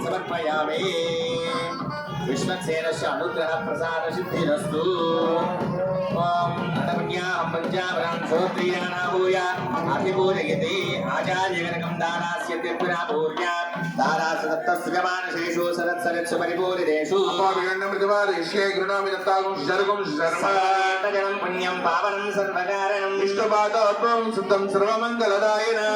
समर्पयामि विश्वक्सेनस्य अनुग्रह प्रसाद सिद्धिरस्तु। ओम अनन्याहं पंचावरां श्रोत्रियाणाभूय अभिपूजयति आचार्यगणकं दानास्य त्रिपुरा भूर्या दारासदत्तस्यमानशेषु सरत्सरत्सु परिपूरितेषु मृदवादिष्ये गृणामि दत्तागुं शर्गुं सर्वजनं पुण्यं पावनं सर्वकारणं विष्णुपादोद्भवं शुद्धं सर्वमङ्गलदायिनं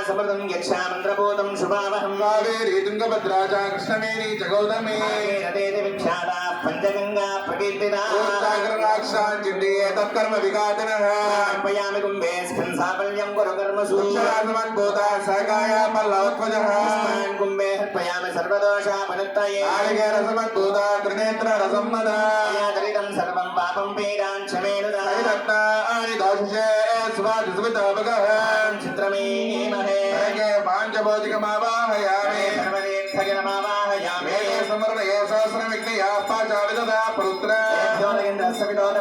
समृद्धं यक्षामन्त्रपूतं शुभावहं कावेरी तुङ्गभद्रा च कृष्णवेणी च गौतमी रतेति विख्याता पञ्चगङ्गा प्रकीर्तिता सागरराक्षाञ्चिण्डीये तत्कर्म विघातिनः अर्पयामि कुम्भेऽस्मिन् साफल्यं कुरु कर्मसु क्षरासमन्भूता सहकाया मल्लवत्वजः अस्मान् कुम्भे अर्पयामि सर्वदोषापनुत्तये नारिकेरसमन्भूता त्रिनेत्ररसम्मदा दलितं सर्वं पापं पीडां क्षमेनुदा रत्नानि दोषे स्वादिस्मितापगः चित्रमेमहे पाञ्चभौतिकमावाहयामि सर्वतीर्थजनमावाहयामि समर्पये सहस्रविघ्नया पाचाविददा परुत्र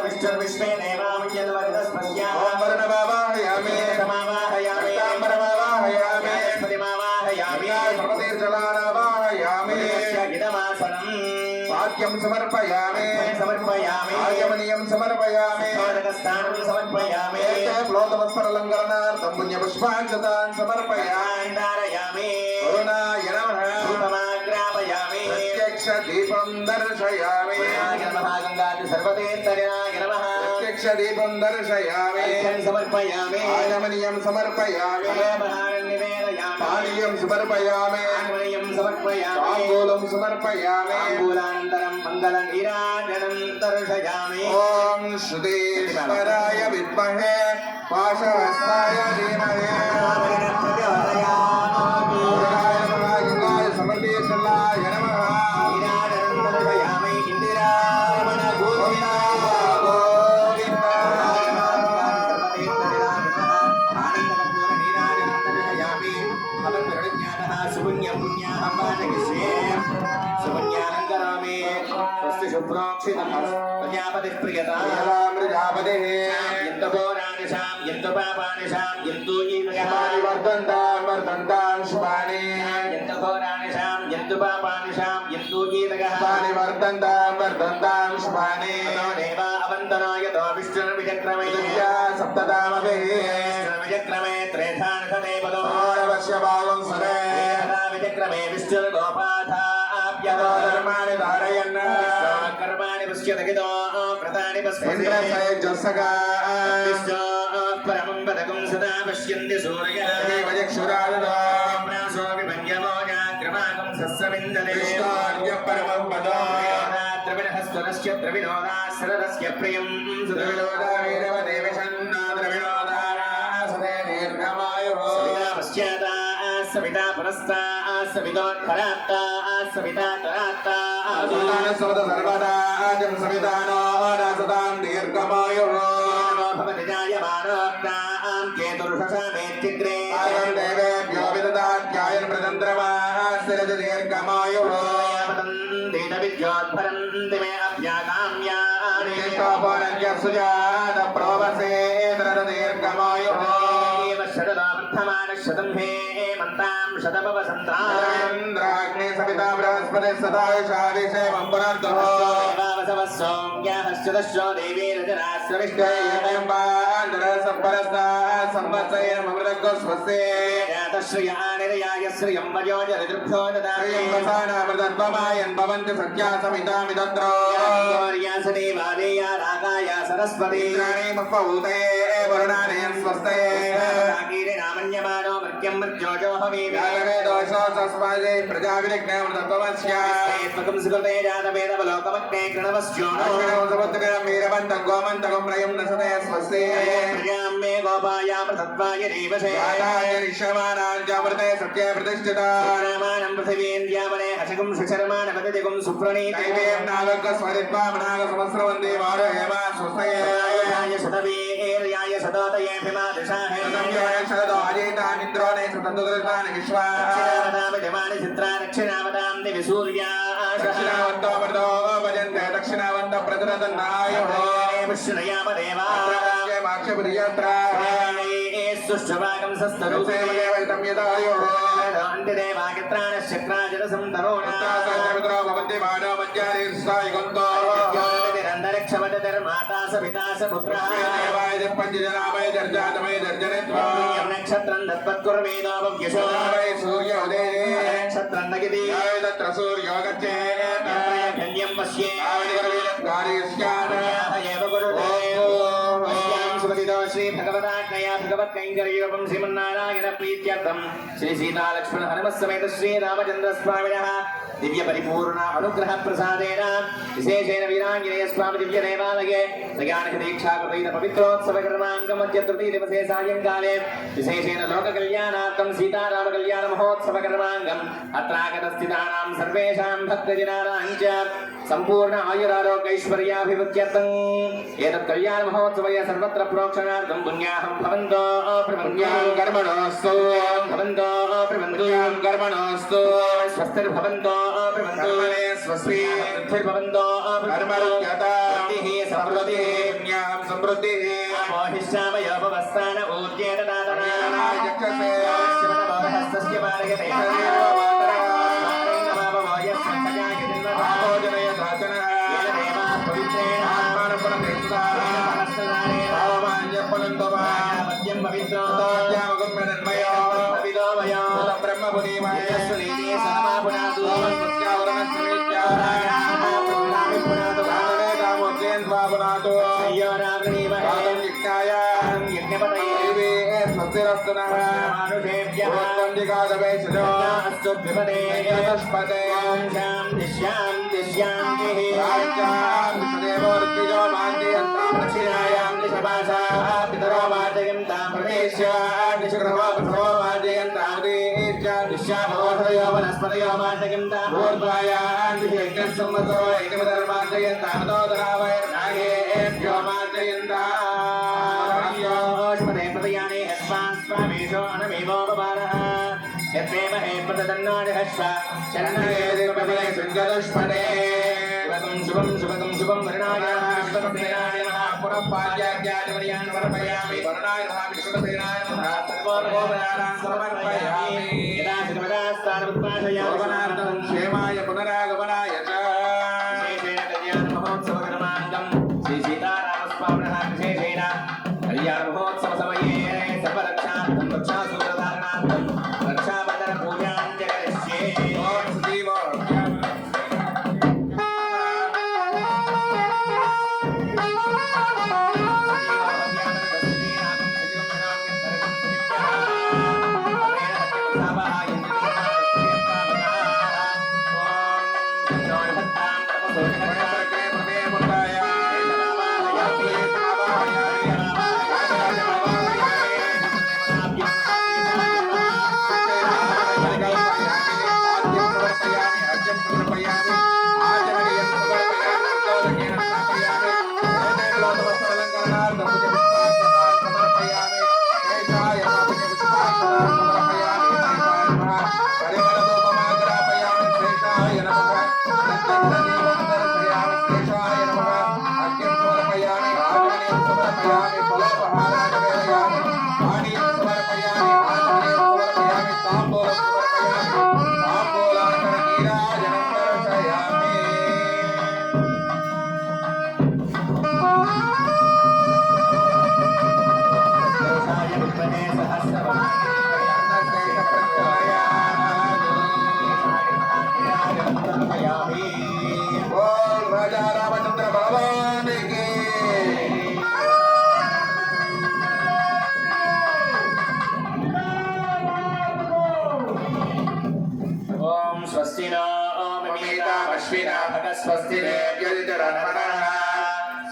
विष्णुर्विष्णे देवामुज्जलवरदस्पस्याः ओम वर्णमावाहयामि समावाहयामि ताम्बरमावाहयामि प्रतिमावाहयामि सर्वतीर्थजलानावाहयामि गिदमासनं वाक्यं समर्पयामि समर्पयामि आगमनीयं समर्पयामि स्थानं समर्पयामि प्लोतमस्परलङ्करणार्थं पुण्यपुष्पाञ्जतान् समर्पयामि धारयामि करुणाय नमः रूपमाग्रापयामि प्रत्यक्षदीपं दर्शयामि गंगादि सर्वतीर्थजनाय नमः प्रत्यक्षदीपं दर्शयामि समर्पयामि आगमनीयं समर्पयामि निवेदयामि पानीयं समर्पयामि आगमनीयं समर्पयामि ताम्बूलं समर्पयामि ताम्बूलानन्तरं मङ्गलनीराजनं दर्शयामि ॐ श्रुतेश्वराय विद्महे पाशहस्ताय धीमहि गरुडाय नमः गंगाय समर्पेश्वराय नमः प्रजापतिः प्रियता प्रजापतिः यन्तु घोरानिशां यन्तु पापानिशां यन्तु वर्धन्तां वर्धन्तां शुभानि यन्तु घोरानिशां यन्तु पापानिशां यन्तु गीतगः वर्धन्तां वर्धन्तां शुभानि देवा अवन्तनो यतो विष्णुर्विचक्रमे सप्तदामभिः विचक्रमे त्रेधानसने पदो भागं सरे विचक्रमे विष्णुर्गोपाधाप्यतो धर्माणि धारयन् कर्माणि पश्यतगितो व्रतानि पश्यन्ति जसगा परमं पदकं सदा पश्यन्ति सूर्यः देवचक्षुरादो विभञ्जमो जाग्रमाकं सस्सविन्दते परमं पदो द्रविणहस्वरस्य द्रविणोदाश्ररस्य प्रियं द्रविणोदा वीरवदेवशन्ना द्रविणोदारासदे दीर्घमायुः पश्चाता सविता पुरस्ता सवितोत्तरात्ता सविता तरात्ता सर्वदा जं सवितानो रासतां दीर्घमायुः भवति जायमानोक्तां केतुर्षसामेत्युग्रे देवेभ्यो विददात्यायन् प्रतन्द्रमा स्थिरज दीर्घमायुः विद्योद्भरन्ति मे अभ्याकाम्यानि सुजात प्रोवसेन्द्र दीर्घमायुः शरदा वर्धमानशतं हे मन्तां शतमवसन्तान्द्राग्ने सविता बृहस्पति सदायुषादिशे पुनर्दुः सौम्याश्चदश्चो देवी रजनाश्रविष्टे श्रियानिरयाय श्रियं वयोजरिदृभ्यो ददायन् भवन्ति सख्या समितामिदन्द्रोर्यासदेवादेया रागाय सरस्वती मह्वभूते वरुणानयन् स्वस्तये नामन्यमानो मृत्यं मृत्योजो हवीवे दोषो सस्माजे प्रजाविलिग्नमृतत्वमस्यात्मकं सुकृते जातवेदवलोकमग्ने कृणवस्योनो वीरवन्तं गोमन्तकं प्रयं नसते स्वस्ते प्रजां मे गोपायामृतत्वाय देवसे ऋष्यमाणाञ्चामृते सत्ये प्रतिष्ठिता रामानं पृथिवीन्द्यामने हसकं सुशर्मानपतिगुं सुप्रणीतैवें नागस्वरित्वामनागसहस्रवन्दे वारो हेमा स्वस्तये शतवीर्याय सदोतये भिमादशाहे शरदो अजेतानिन्द्रो ने सतन्दुदृतानि विश्वा दक्षिणावतां चित्रा दक्षिणावतां दिवि सूर्या दक्षिणावन्तो मृतो भजन्ते दक्षिणावन्त प्रतुरतन्नायुः पुष्णयाम देवा माक्षप्रियत्रा सुष्ठवागं सस्तरूपे अन्तिदेवागित्राणश्चक्राजलसं तरोणा क्षमतर्माता सविता सपुत्रः नक्षत्रं दत्पत्कुर्वेदोपव्यशो नक्षत्रं नगिति तत्र सूर्यो गण्यं पश्ये एव गुरुदेव श्री भगवदाज्ञया भगवत्कैङ्कर्यरूपं श्रीमन्नारायण प्रीत्यर्थं श्री सीता लक्ष्मण हनुमः समेत श्री रामचन्द्र स्वामिनः दिव्य परिपूर्ण अनुग्रह प्रसादेन विशेषेण वीराञ्जनेय स्वामी दिव्य देवालये ज्ञान दीक्षा कृतेन पवित्रोत्सव कर्माङ्गं मध्य तृतीय दिवसे सायंकाले विशेषेण लोक कल्याणार्थं सीताराम कल्याण महोत्सव कर्माङ्गम् अत्रागतस्थितानां सर्वेषां भक्तजनानां च संपूर्ण आयुरारोग्यैश्वर्याभिवृद्ध्यर्थम् एतत् कल्याण महोत्सवस्य सर्वत्र प्रोक्षणार्थं पुण्याहं भवन्तो प्रपुण्यां कर्मणोऽस्तु भवन्तो प्रपुण्यां कर्मणोऽस्तु स्वस्तिर्भवन्तो प्रभवन्तु स्वस्तिर्भवन्तो कर्मरुक्यताः समृद्धिः पुण्यां समृद्धिः मोहिष्यामयोपवस्थान ऊर्जेन दातनाः यक्षसे शिवनमोहस्तस्य पारयते शुभम शुभम शुभम वर्णाय शुभसेनाय नमः पुनः पाद्याज्ञादिवर्यान् समर्पयामि वर्णाय नमः विष्णुसेनाय नमः सर्वोपचारान् समर्पयामि यदा शिवदास्तानमुत्पादयामि भवनार्थं क्षेमाय पुनरागमनाय च विशेषेण कल्याण महोत्सव कर्माङ्गं श्री सीतारामस्वामिनः विशेषेण कल्याण महोत्सव समये सर्वरक्षार्थं रक्षासूत्रधारणार्थं रक्षाबन्धन पूजां च करिष्ये ओम श्रीव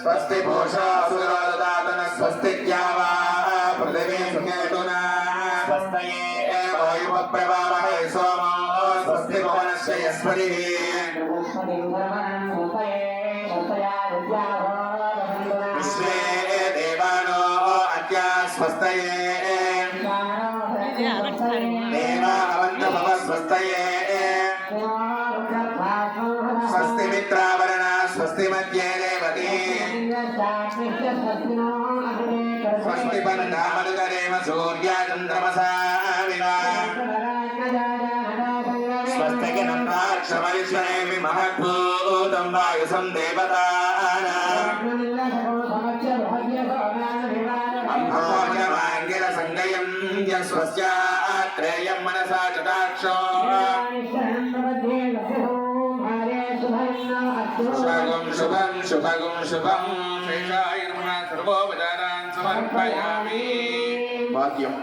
स्वस्ति भूषा सुरदातन स्वस्ति ज्ञावा पृथिवी सुखेतुना स्वस्तये वायुप्रवाहे सोमो स्वस्ति भुवनस्य यस्पतिः विश्वे देवानो अद्य स्वस्तये देवा अवन्तु भव स्वस्तये स्वस्ति मित्रावरणा स्वस्ति मध्ये रेवती स्वस्ति పరిపన్నామదుకరేమ సూర్యాచంద్రమసా వినా స్వస్తికి నందాక్షమరిష్మనేమి మహద్భూతం వాయుసం దేవతానాం అంభోజమాంగిర సంగయం యస్వస్యాత్రేయం మనసా చటాక్షో శుభం శుభం శుభగం శుభం శేషాయ నమః సర్వోపచారాన్ సమర్పయామి. వాక్యం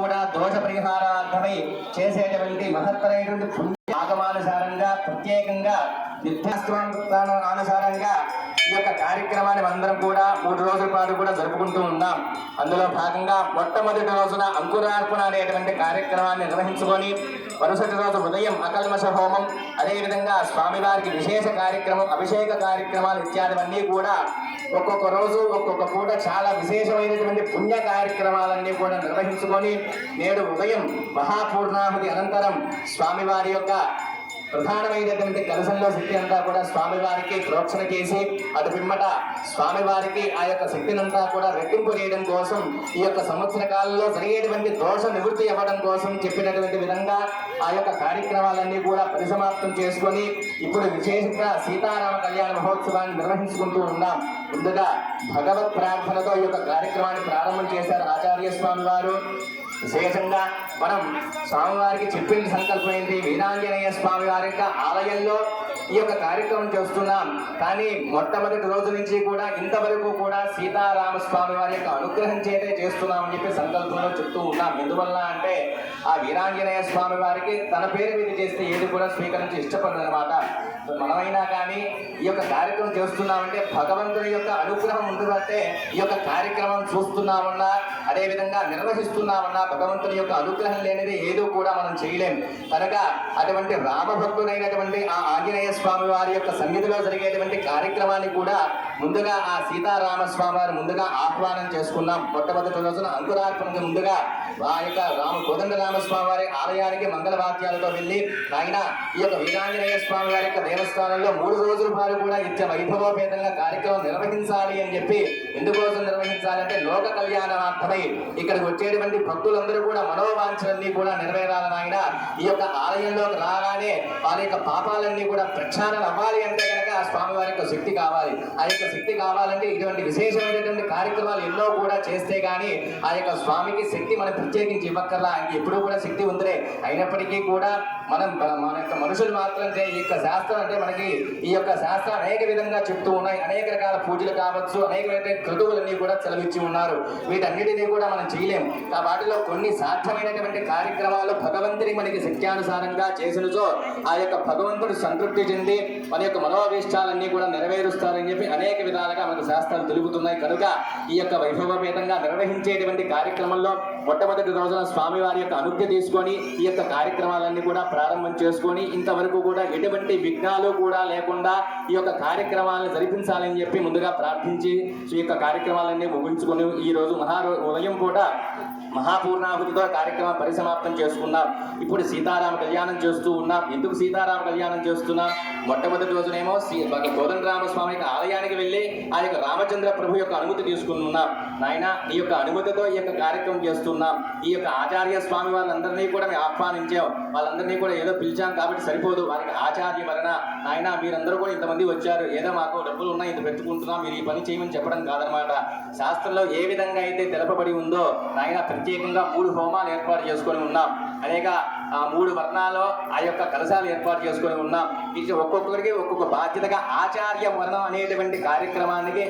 కూడా దోష పరిహారార్థమై చేసేటువంటి మహత్తరైనటువంటి పుణ్య ఆగమానుసారంగా ప్రత్యేకంగా నిర్ధాస్తున్నానుసారంగా ఈ యొక్క కార్యక్రమాన్ని అందరం కూడా 3 రోజుల పాటు కూడా జరుపుకుంటూ ఉన్నాం. అందులో భాగంగా మొట్టమొదటి రోజున అంకురార్పణ అనేటువంటి కార్యక్రమాన్ని నిర్వహించుకొని మరుసటి రోజు ఉదయం అకల్మష హోమం, అదేవిధంగా స్వామివారికి విశేష కార్యక్రమం, అభిషేక కార్యక్రమాలు ఇత్యాదివన్నీ కూడా ఒక్కొక్క రోజు ఒక్కొక్క పూట చాలా విశేషమైనటువంటి పుణ్య కార్యక్రమాలన్నీ కూడా నిర్వహించుకొని నేడు ఉదయం మహాపూర్ణాహుతి అనంతరం స్వామివారి యొక్క ప్రధానమైనటువంటి కలశంలో శక్తి అంతా కూడా స్వామివారికి ప్రోక్షణ చేసి అటు పిమ్మట స్వామివారికి ఆ యొక్క శక్తినంతా కూడా రెట్టింపు చేయడం కోసం ఈ యొక్క సంవత్సర కాలంలో జరిగేటువంటి దోష నివృత్తి అవ్వడం కోసం చెప్పినటువంటి విధంగా ఆ యొక్క కార్యక్రమాలన్నీ కూడా పరిసమాప్తం చేసుకొని ఇప్పుడు విశేషంగా సీతారామ కళ్యాణ మహోత్సవాన్ని నిర్వహించుకుంటూ ఉన్నాం. ముందుగా భగవత్ ప్రార్థనతో ఈ యొక్క కార్యక్రమాన్ని ప్రారంభం చేశారు ఆచార్య స్వామి వారు. విశేషంగా మనం స్వామివారికి చెప్పిన సంకల్పం ఏంటి? వీరాంజనేయ స్వామి వారి యొక్క ఆలయంలో ఈ యొక్క కార్యక్రమం చేస్తున్నాం. కానీ మొట్టమొదటి రోజు నుంచి కూడా ఇంతవరకు కూడా సీతారామస్వామి వారి యొక్క అనుగ్రహం చేతే చేస్తున్నామని చెప్పి సంకల్పంలో చెప్తూ ఉన్నాం. ఎందువల్ల అంటే ఆ వీరాంజనేయ స్వామి వారికి తన పేరు మీద చేస్తే ఏది కూడా స్వీకరించి ఇష్టపడదనమాట. మనమైనా కానీ ఈ యొక్క కార్యక్రమం చేస్తున్నామంటే భగవంతుని యొక్క అనుగ్రహం ఉంటుందంటే ఈ యొక్క కార్యక్రమం చూస్తున్నామన్నా అదేవిధంగా నిర్వహిస్తున్నామన్నా భగవంతుని యొక్క అనుగ్రహం లేనిది ఏదో కూడా మనం చేయలేం. కనుక అటువంటి రామభక్తుడైనటువంటి ఆ ఆంజనేయ స్వామి వారి యొక్క సన్నిధిలో జరిగేటువంటి కార్యక్రమాన్ని కూడా ముందుగా ఆ సీతారామస్వామి వారు ముందుగా ఆహ్వానం చేసుకున్నాం. మొట్టమొదటి రోజున అంకురార్పణకు ముందుగా ఆ యొక్క కోదండ రామస్వామి వారి ఆలయానికి మంగళవాద్యాలతో వెళ్ళి ఆయన ఈ యొక్క వీరాంజనేయ స్వామి వారి యొక్క దేవస్థానంలో 3 రోజుల పాటు కూడా నిత్య వైభవోపేతంగా కార్యక్రమం నిర్వహించాలి అని చెప్పి ఎందుకోసం నిర్వహించాలంటే లోక కళ్యాణార్థమై ఇక్కడికి వచ్చేటువంటి భక్తులందరూ కూడా మనోవాంఛలన్నీ కూడా నెరవేరాలని ఆయన ఈ యొక్క ఆలయంలోకి రాగానే వారి యొక్క పాపాలన్నీ కూడా ప్రక్షాళన అవ్వాలి అంటే కనుక ఆ స్వామి వారి యొక్క శక్తి కావాలి. ఆ యొక్క శక్తి కావాలంటే ఇటువంటి విశేషమైనటువంటి కార్యక్రమాలు ఎన్నో కూడా చేస్తే గానీ ఆ యొక్క స్వామికి శక్తి మనం ప్రత్యేకించి ఇవ్వక్కర్లా. ఎప్పుడూ కూడా శక్తి ఉందిలే. అయినప్పటికీ కూడా మన యొక్క మనుషులు మాత్రం ఈ యొక్క శాస్త్రం అంటే మనకి ఈ యొక్క శాస్త్రం అనేక విధంగా చెప్తూ ఉన్నాయి. అనేక రకాల పూజలు కావచ్చు, అనేక క్రతువులన్నీ కూడా సెలవిచ్చి ఉన్నారు. వీటన్నిటినీ కూడా మనం చేయలేం. వాటిలో కొన్ని సాధ్యమైనటువంటి కార్యక్రమాలు భగవంతుని మనకి శక్త్యానుసారంగా చేసినచో ఆ యొక్క భగవంతుడు సంతృప్తి చెంది మన యొక్క మనోభీష్టాలన్నీ కూడా నెరవేరుస్తారని చెప్పి అనేక విధాలుగా మనకు శాస్త్రాలు తెలుపుతున్నాయి. కనుక ఈ యొక్క వైభవపేతంగా నిర్వహించేటువంటి కార్యక్రమంలో మొట్టమొదటి రోజున స్వామివారి యొక్క అనుజ్ఞ తీసుకొని ఈ యొక్క కార్యక్రమాలన్నీ కూడా ప్రారంభం చేసుకొని ఇంతవరకు కూడా ఎటువంటి విఘ్నాలు కూడా లేకుండా ఈ యొక్క కార్యక్రమాలను జరిపించాలని చెప్పి ముందుగా ప్రార్థించి ఈ యొక్క కార్యక్రమాలన్నీ ముగించుకొని ఈ రోజు ఉదయం కూడా మహాపూర్ణాహుతితో కార్యక్రమం పరిసమాప్తం చేసుకున్నాం. ఇప్పుడు సీతారామ కళ్యాణం చేస్తూ ఉన్నాం. ఎందుకు సీతారామ కళ్యాణం చేస్తున్నాం? మొట్టమొదటి రోజునేమో కోదండరామస్వామి యొక్క ఆలయానికి వెళ్ళి ఆ యొక్క రామచంద్ర ప్రభు యొక్క అనుమతి తీసుకున్నాం. నాయన ఈ యొక్క అనుమతితో ఈ యొక్క కార్యక్రమం చేస్తున్నాం. ఈ యొక్క ఆచార్య స్వామి వాళ్ళందరినీ కూడా మేము ఆహ్వానించాం. వాళ్ళందరినీ కూడా ఏదో పిలిచాం కాబట్టి సరిపోదు. వారికి ఆచార్య వలన నాయన మీరందరూ కూడా ఇంతమంది వచ్చారు, ఏదో మాకు డబ్బులు ఉన్నాయి ఇంత పెట్టుకుంటున్నాం, మీరు ఈ పని చేయమని చెప్పడం కాదనమాట. శాస్త్రంలో ఏ విధంగా అయితే తెలపబడి ఉందో నాయన ప్రత్యేకంగా 3 హోమాలు ఏర్పాటు చేసుకొని ఉన్నాం. అనేక 3 వర్ణాల్లో ఆ యొక్క కలశాలు ఏర్పాటు చేసుకొని ఉన్నాం. ఇది ఒక్కొక్కరికి ఒక్కొక్క బాధ్యతగా ఆచార్య వర్ణం అనేటువంటి కార్యక్రమానికి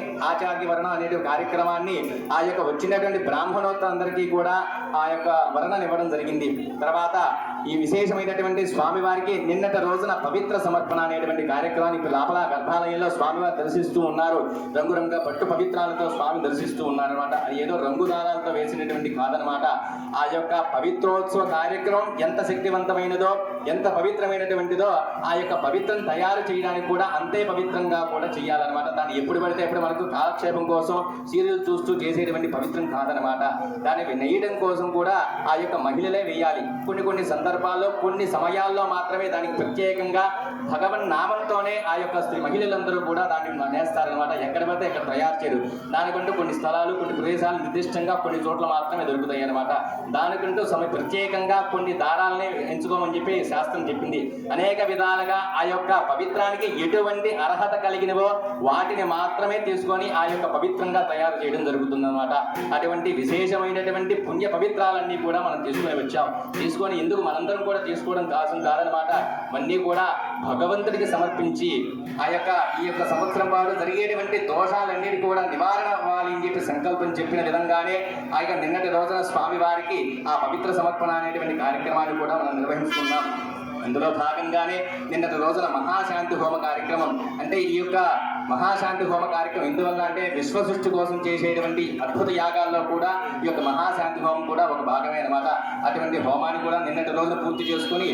ఆ యొక్క వచ్చినటువంటి బ్రాహ్మణోత్తరందరికీ కూడా ఆ యొక్క వర్ణాన్ని ఇవ్వడం జరిగింది. తర్వాత ఈ విశేషమైనటువంటి స్వామివారికి నిన్నటి రోజున పవిత్ర సమర్పణ అనేటువంటి కార్యక్రమాన్ని ఇప్పుడు లోపల గర్భాలయంలో స్వామివారు దర్శిస్తూ ఉన్నారు. రంగురంగుల పట్టు పవిత్రాలతో స్వామి దర్శిస్తూ ఉన్నారు అనమాట. అది ఏదో రంగుదారాలతో వేసినటువంటి కాదనమాట. ఆ యొక్క పవిత్రోత్సవ కార్యక్రమం ఎంత శక్తివంతమైనదో, ఎంత పవిత్రమైనటువంటిదో ఆ యొక్క పవిత్రం తయారు చేయడానికి కూడా అంతే పవిత్రంగా కూడా చేయాలన్నమాట. దాన్ని ఎప్పుడు పడితే ఎప్పుడు మనకు కాలక్షేపం కోసం సీరియల్ చూస్తూ చేసేటువంటి పవిత్రం కాదనమాట. దాన్ని నెయ్యడం కోసం కూడా ఆ యొక్క మహిళలే వేయాలి. కొన్ని సందర్భాల్లో కొన్ని సమయాల్లో మాత్రమే దానికి ప్రత్యేకంగా భగవన్ నామంతోనే ఆ యొక్క స్త్రీ మహిళలందరూ కూడా దాన్ని నేస్తారనమాట. ఎక్కడ పడితే ఎక్కడ తయారు చేయరు. దానికంటూ కొన్ని స్థలాలు కొన్ని ప్రదేశాలు నిర్దిష్టంగా కొన్ని చోట్ల మాత్రమే దొరుకుతాయి అనమాట. దానికంటూ ప్రత్యేకంగా కొన్ని దారాలనే ఎంచుకోమని చెప్పి శాస్త్రం చెప్పింది. అనేక విధాలుగా ఆ యొక్క పవిత్రానికి ఎటువంటి అర్హత కలిగినవో వాటిని మాత్రమే తీసుకొని ఆ యొక్క పవిత్రంగా తయారు చేయడం జరుగుతుందన్నమాట. అటువంటి విశేషమైనటువంటి పుణ్య పవిత్రాలన్నీ కూడా మనం తీసుకొని వచ్చాం. తీసుకొని ఎందుకు మనందరం కూడా తీసుకోవడం కాదనమాట. అన్నీ కూడా భగవంతుడికి సమర్పించి ఈ యొక్క సంవత్సరం పాటు జరిగేటువంటి దోషాలన్నిటి కూడా నివారణ అవ్వాలి అని చెప్పి సంకల్పం చెప్పిన విధంగానే ఆ యొక్క నిన్నటి రోజున స్వామి వారికి ఆ పవిత్ర సమర్పణ అనేటువంటి కార్యక్రమాన్ని కూడా మనం నిర్వహిస్తున్నాం. అందులో భాగంగానే నిన్నటి రోజున మహాశాంతి హోమ కార్యక్రమం. అంటే ఈ యొక్క మహాశాంతి హోమ కార్యక్రమం ఎందువల్ల అంటే విశ్వ సృష్టి కోసం చేసేటువంటి అద్భుత యాగాల్లో కూడా ఈ యొక్క మహాశాంతి హోమం కూడా ఒక భాగమే అనమాట. అటువంటి హోమాన్ని కూడా నిన్నటి రోజున పూర్తి చేసుకుని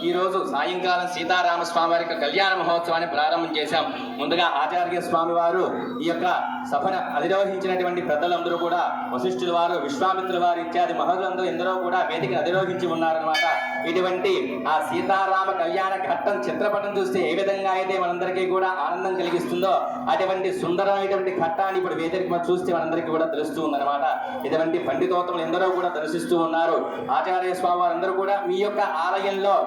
ఈ రోజు సాయంకాలం సీతారామస్వామి వారి యొక్క కళ్యాణ మహోత్సవాన్ని ప్రారంభం చేశాం. ముందుగా ఆచార్య స్వామి వారు ఈ యొక్క సభను అధిరోహించినటువంటి పెద్దలందరూ కూడా వశిష్ఠుల వారు, విశ్వామిత్రుల వారు ఇత్యాది మహోదరులందరూ ఎందరో కూడా వేదికను అధిరోహించి ఉన్నారనమాట. ఇటువంటి ఆ సీతారామ కళ్యాణ ఘట్టం చిత్రపటం చూస్తే ఏ విధంగా అయితే మనందరికీ కూడా ఆనందం కలిగిస్తుందో అటువంటి సుందరమైనటువంటి ఘట్టాన్ని ఇప్పుడు వేదిక చూస్తే మనందరికీ కూడా తెలుస్తూ ఉందన్నమాట. ఇటువంటి పండితోత్తములు ఎందరో కూడా దర్శిస్తూ ఉన్నారు. ఆచార్య స్వామి వారందరూ కూడా మీ యొక్క ఆలయంలో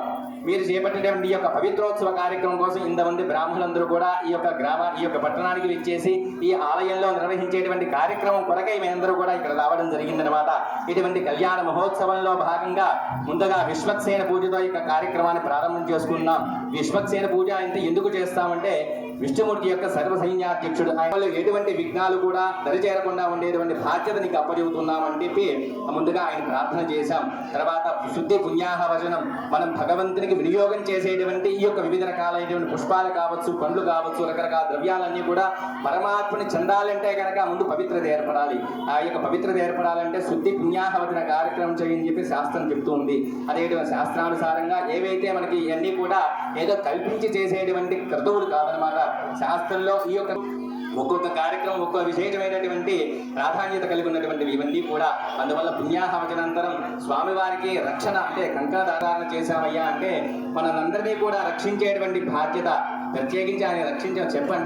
మీరు చేపట్టినటువంటి ఈ యొక్క పవిత్రోత్సవ కార్యక్రమం కోసం ఇంతమంది బ్రాహ్మణులందరూ కూడా ఈ యొక్క పట్టణానికి విచ్చేసి ఈ ఆలయంలో నిర్వహించేటువంటి కార్యక్రమం కొరకై మేమందరూ కూడా ఇక్కడ రావడం జరిగిందనమాట. ఇటువంటి కళ్యాణ మహోత్సవంలో భాగంగా ముందుగా విశ్వక్సేన పూజతో ఈ కార్యక్రమాన్ని ప్రారంభం చేసుకున్నాం. విశ్వక్సేన పూజ అంటే ఎందుకు చేస్తామంటే విష్ణుమూర్తి యొక్క సర్వసైన్యాధ్యక్షుడు. ఆయన ఎటువంటి విఘ్నాలు కూడా దరిచేరకుండా ఉండేటువంటి బాధ్యత నీకు అప్పచెబుతున్నామని చెప్పి ముందుగా ఆయన ప్రార్థన చేశాం. తర్వాత శుద్ధి పుణ్యాహ వచనం, మనం భగవంతునికి వినియోగం చేసేటువంటి ఈ యొక్క వివిధ రకాలైనటువంటి పుష్పాలు కావచ్చు, పండ్లు కావచ్చు, రకరకాల ద్రవ్యాలన్నీ కూడా పరమాత్మని చెందాలంటే కనుక ముందు పవిత్రత ఏర్పడాలి. ఆ యొక్క పవిత్రత ఏర్పడాలంటే శుద్ధి పుణ్యాహ వచన కార్యక్రమం చేయని చెప్పి శాస్త్రం చెప్తూ ఉంది. అదేటువంటి శాస్త్రానుసారంగా ఏవైతే మనకి ఇవన్నీ కూడా ఏదో కల్పించి చేసేటువంటి క్రతువులు కాదనమాట. శాస్త్రంలో ఈ యొక్క ఒక్కొక్క కార్యక్రమం ఒక్కొక్క విశేషమైనటువంటి ప్రాధాన్యత కలిగి ఉన్నటువంటివి ఇవన్నీ కూడా. అందువల్ల పుణ్యాహవచనంతరం స్వామివారికి రక్షణ అంటే కంకణ ధారణ చేశామయ్యా అంటే మనందరినీ కూడా రక్షించేటువంటి బాధ్యత ప్రత్యేకించి ఆయన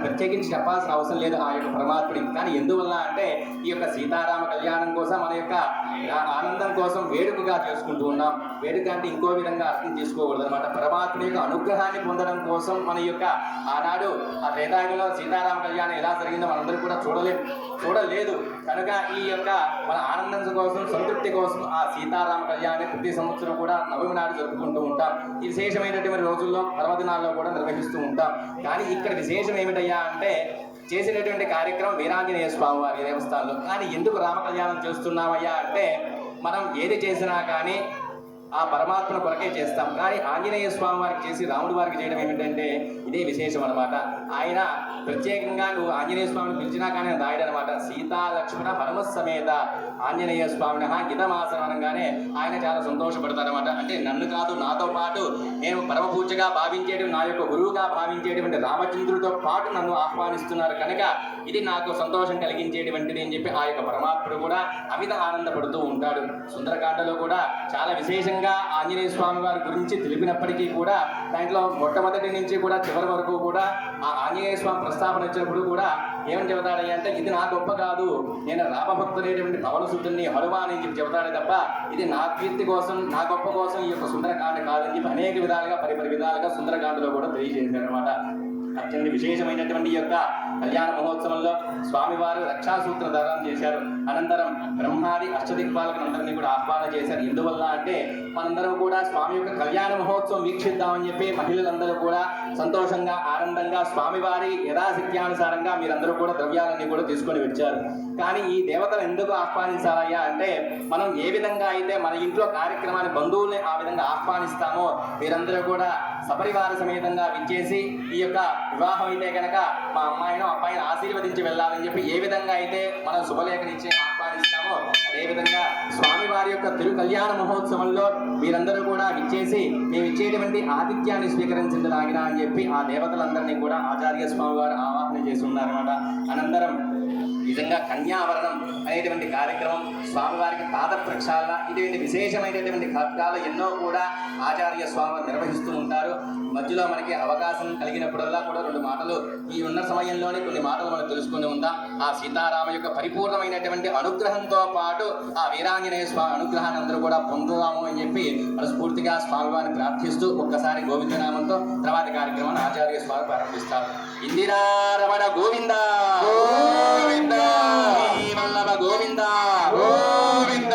ప్రత్యేకించి చెప్పాల్సిన అవసరం లేదు ఆ యొక్క పరమాత్ముడికి. కానీ ఎందువల్ల అంటే ఈ యొక్క సీతారామ కళ్యాణం కోసం మన యొక్క ఆనందం కోసం వేడుకగా చేసుకుంటూ ఉన్నాం. వేడుక అంటే ఇంకో విధంగా అర్థం చేసుకోకూడదు అనమాట. పరమాత్ముడి యొక్క అనుగ్రహాన్ని పొందడం కోసం మన యొక్క ఆనాడు ఆ త్రేతాయుగంలో సీతారామ కళ్యాణం ఎలా జరిగిందో మనందరూ కూడా చూడలేదు కనుక ఈ యొక్క మన ఆనందం కోసం సంతృప్తి కోసం ఆ సీతారామ కళ్యాణాన్ని ప్రతి సంవత్సరం కూడా నవమి నాడు జరుపుకుంటూ ఉంటాం. ఈ విశేషమైనటువంటి రోజుల్లో పర్వదినాల్లో కూడా నిర్వహిస్తూ ఉంటాం. కానీ ఇక్కడ విశేషం ఏమిటయ్యా అంటే చేసినటువంటి కార్యక్రమం వీరాంజనేయ స్వామి వారి దేవస్థానంలో. కానీ ఎందుకు రామ కళ్యాణం చేస్తున్నామయ్యా అంటే మనం ఏది చేసినా కానీ ఆ పరమాత్మ కొరకే చేస్తాం. కానీ ఆంజనేయ స్వామి వారికి చేసి రాముడి వారికి చేయడం ఏమిటంటే ఇదే విశేషం అనమాట. ఆయన ప్రత్యేకంగా నువ్వు ఆంజనేయ స్వామిని పిలిచినా కానీ రాయడనమాట. సీతా లక్ష్మణ పరమసమేత ఆంజనేయ స్వామిని హితమాసనం అనగానే ఆయన చాలా సంతోషపడతారనమాట. అంటే నన్ను కాదు, నాతో పాటు నేను పరమ పూజగా భావించేటువంటి నా యొక్క గురువుగా భావించేటువంటి రామచంద్రుడితో పాటు నన్ను ఆహ్వానిస్తున్నారు కనుక ఇది నాకు సంతోషం కలిగించేటువంటిది అని చెప్పి ఆ యొక్క పరమాత్ముడు కూడా అమిత ఆనందపడుతూ ఉంటాడు. సుందరకాండలో కూడా చాలా విశేషంగా ఆంజనేయ స్వామి వారి గురించి తెలిపినప్పటికీ కూడా దాంట్లో మొట్టమొదటి నుంచి కూడా చివరి వరకు కూడా ఆ ఆంజనేయ స్వామి ప్రస్తావన వచ్చినప్పుడు కూడా ఏమని చెబుతాడయ్యా అంటే ఇది నా గొప్ప కాదు, నేను రామభక్తుడైనటువంటి పవనసుతుడిని హనుమాన్ అని చెప్పి చెబుతాడే తప్ప ఇది నా కీర్తి కోసం నా గొప్ప కోసం ఈ యొక్క సుందరకాండ కాదని చెప్పి అనేక విధాలుగా పరిపరి విధాలుగా సుందరకాండలో కూడా తెలియజేశారు అనమాట. అత్యంత విశేషమైనటువంటి ఈ యొక్క కళ్యాణ మహోత్సవంలో స్వామివారు రక్షాసూత్ర ధారణ చేశారు. అనంతరం బ్రహ్మాది అష్టదిక్పాలకులందరినీ కూడా ఆహ్వానం చేశారు. ఎందువల్ల అంటే మనందరం కూడా స్వామి యొక్క కళ్యాణ మహోత్సవం వీక్షిద్దామని చెప్పి మహిళలందరూ కూడా సంతోషంగా ఆనందంగా స్వామివారి యథాశక్త్యానుసారంగా మీరందరూ కూడా ద్రవ్యాలన్నీ కూడా తీసుకొని వచ్చారు. కానీ ఈ దేవతలు ఎందుకు ఆహ్వానించాలయ్యా అంటే మనం ఏ విధంగా అయితే మన ఇంట్లో కార్యక్రమాన్ని బంధువుల్ని ఆ విధంగా ఆహ్వానిస్తామో మీరందరూ కూడా సపరివార సమేతంగా విచ్చేసి ఈ యొక్క వివాహం అయితే కనుక మా అమ్మాయిని అబ్బాయిని ఆశీర్వదించి వెళ్ళాలని చెప్పి ఏ విధంగా అయితే మనం శుభలేఖనిచ్చి ఆహ్వానిస్తామో అదేవిధంగా స్వామివారి యొక్క తిరు కళ్యాణ మహోత్సవంలో మీరందరూ కూడా విచ్చేసి మేము ఇచ్చేటువంటి ఆతిథ్యాన్ని స్వీకరించలాగిన అని చెప్పి ఆ దేవతలందరినీ కూడా ఆచార్య స్వామి వారు ఆవాహన చేసి ఉన్నారన్నమాట. అనంతరం నిజంగా కన్యావరణం అనేటువంటి కార్యక్రమం, స్వామివారికి పాద ప్రక్షాళన, ఇటువంటి విశేషమైనటువంటి కార్యాలు ఎన్నో కూడా ఆచార్య స్వామి నిర్వహిస్తూ ఉంటారు. మధ్యలో మనకి అవకాశం కలిగినప్పుడల్లా కూడా రెండు మాటలు ఈ ఉన్న సమయంలోనే కొన్ని మాటలు మనం తెలుసుకుని ఉందాం. ఆ సీతారామ యొక్క పరిపూర్ణమైనటువంటి అనుగ్రహంతో పాటు ఆ వీరాంజనేయ స్వామి అనుగ్రహాన్ని అందరూ కూడా పొందుదాము అని చెప్పి మనస్ఫూర్తిగా స్వామివారిని ప్రార్థిస్తూ ఒక్కసారి గోవిందనామంతో తర్వాత కార్యక్రమాన్ని ఆచార్య స్వామి ప్రారంభిస్తారు. ఇందిరారమణ గోవింద గోవింద, వల్లభ గోవింద గోవింద.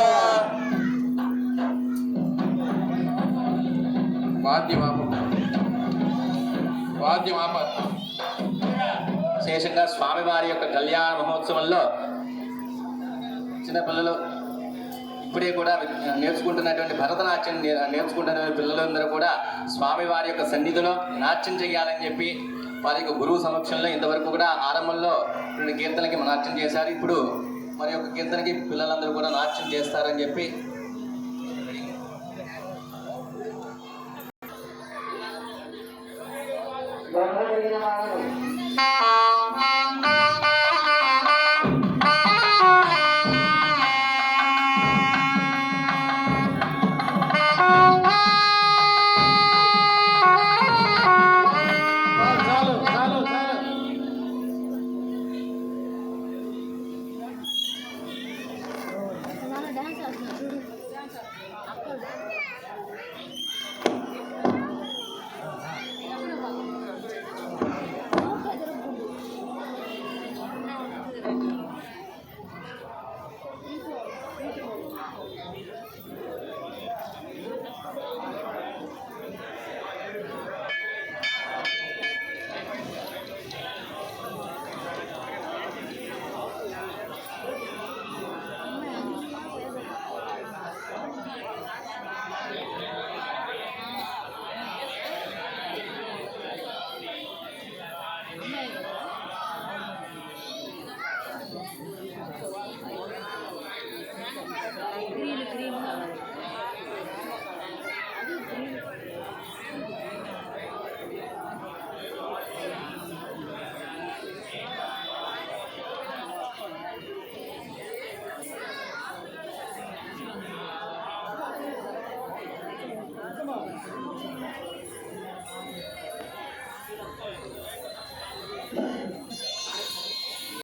విశేషంగా స్వామివారి యొక్క కళ్యాణ మహోత్సవంలో చిన్నపిల్లలు ఇప్పుడే కూడా నేర్చుకుంటున్నటువంటి భరతనాట్యం నేర్చుకుంటున్న పిల్లలందరూ కూడా స్వామివారి యొక్క సన్నిధిలో నాట్యం చేయాలని చెప్పి వారి యొక్క గురువు సమక్షంలో ఇంతవరకు కూడా ఆరంభంలో 2 కీర్తనలకి నాట్యం చేశారు. ఇప్పుడు మరి యొక్క కీర్తనకి పిల్లలందరూ కూడా నాట్యం చేస్తారని చెప్పి బ్రహ్మ